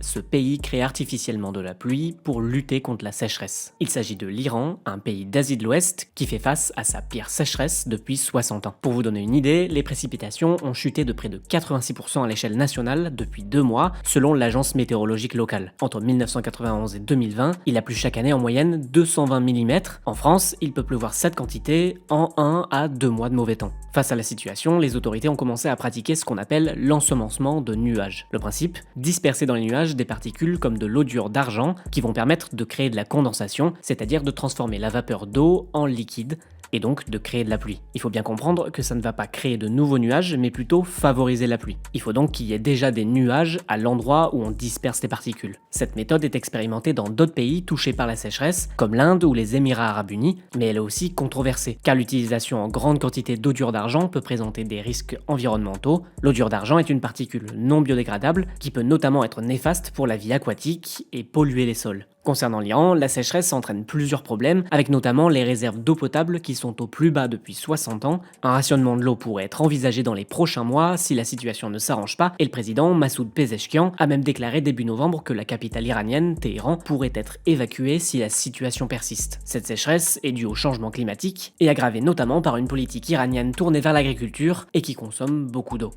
ce pays crée artificiellement de la pluie pour lutter contre la sécheresse. Il s'agit de l'Iran, un pays d'Asie de l'Ouest, qui fait face à sa pire sécheresse depuis 60 ans. Pour vous donner une idée, les précipitations ont chuté de près de 86% à l'échelle nationale depuis 2 mois, selon l'agence météorologique locale. Entre 1991 et 2020, il a plu chaque année en moyenne 220 mm. En France, il peut pleuvoir cette quantité en 1 à 2 mois de mauvais temps. Face à la situation, les autorités ont commencé à pratiquer ce qu'on appelle l'ensemencement de nuages. Le principe, disperser dans les nuages des particules comme de l'odure d'argent qui vont permettre de créer de la condensation, c'est-à-dire de transformer la vapeur d'eau en liquide et donc de créer de la pluie. Il faut bien comprendre que ça ne va pas créer de nouveaux nuages, mais plutôt favoriser la pluie. Il faut donc qu'il y ait déjà des nuages à l'endroit où on disperse les particules. Cette méthode est expérimentée dans d'autres pays touchés par la sécheresse, comme l'Inde ou les Émirats arabes unis, mais elle est aussi controversée, car l'utilisation en grande quantité d'odure d'argent peut présenter des risques environnementaux. L'odure d'argent est une particule non biodégradable qui peut notamment être néfaste pour la vie aquatique et polluer les sols. Concernant l'Iran, la sécheresse entraîne plusieurs problèmes, avec notamment les réserves d'eau potable qui sont au plus bas depuis 60 ans. Un rationnement de l'eau pourrait être envisagé dans les prochains mois si la situation ne s'arrange pas, et le président Massoud Pezeshkian a même déclaré début novembre que la capitale iranienne, Téhéran, pourrait être évacuée si la situation persiste. Cette sécheresse est due au changement climatique et aggravée notamment par une politique iranienne tournée vers l'agriculture et qui consomme beaucoup d'eau.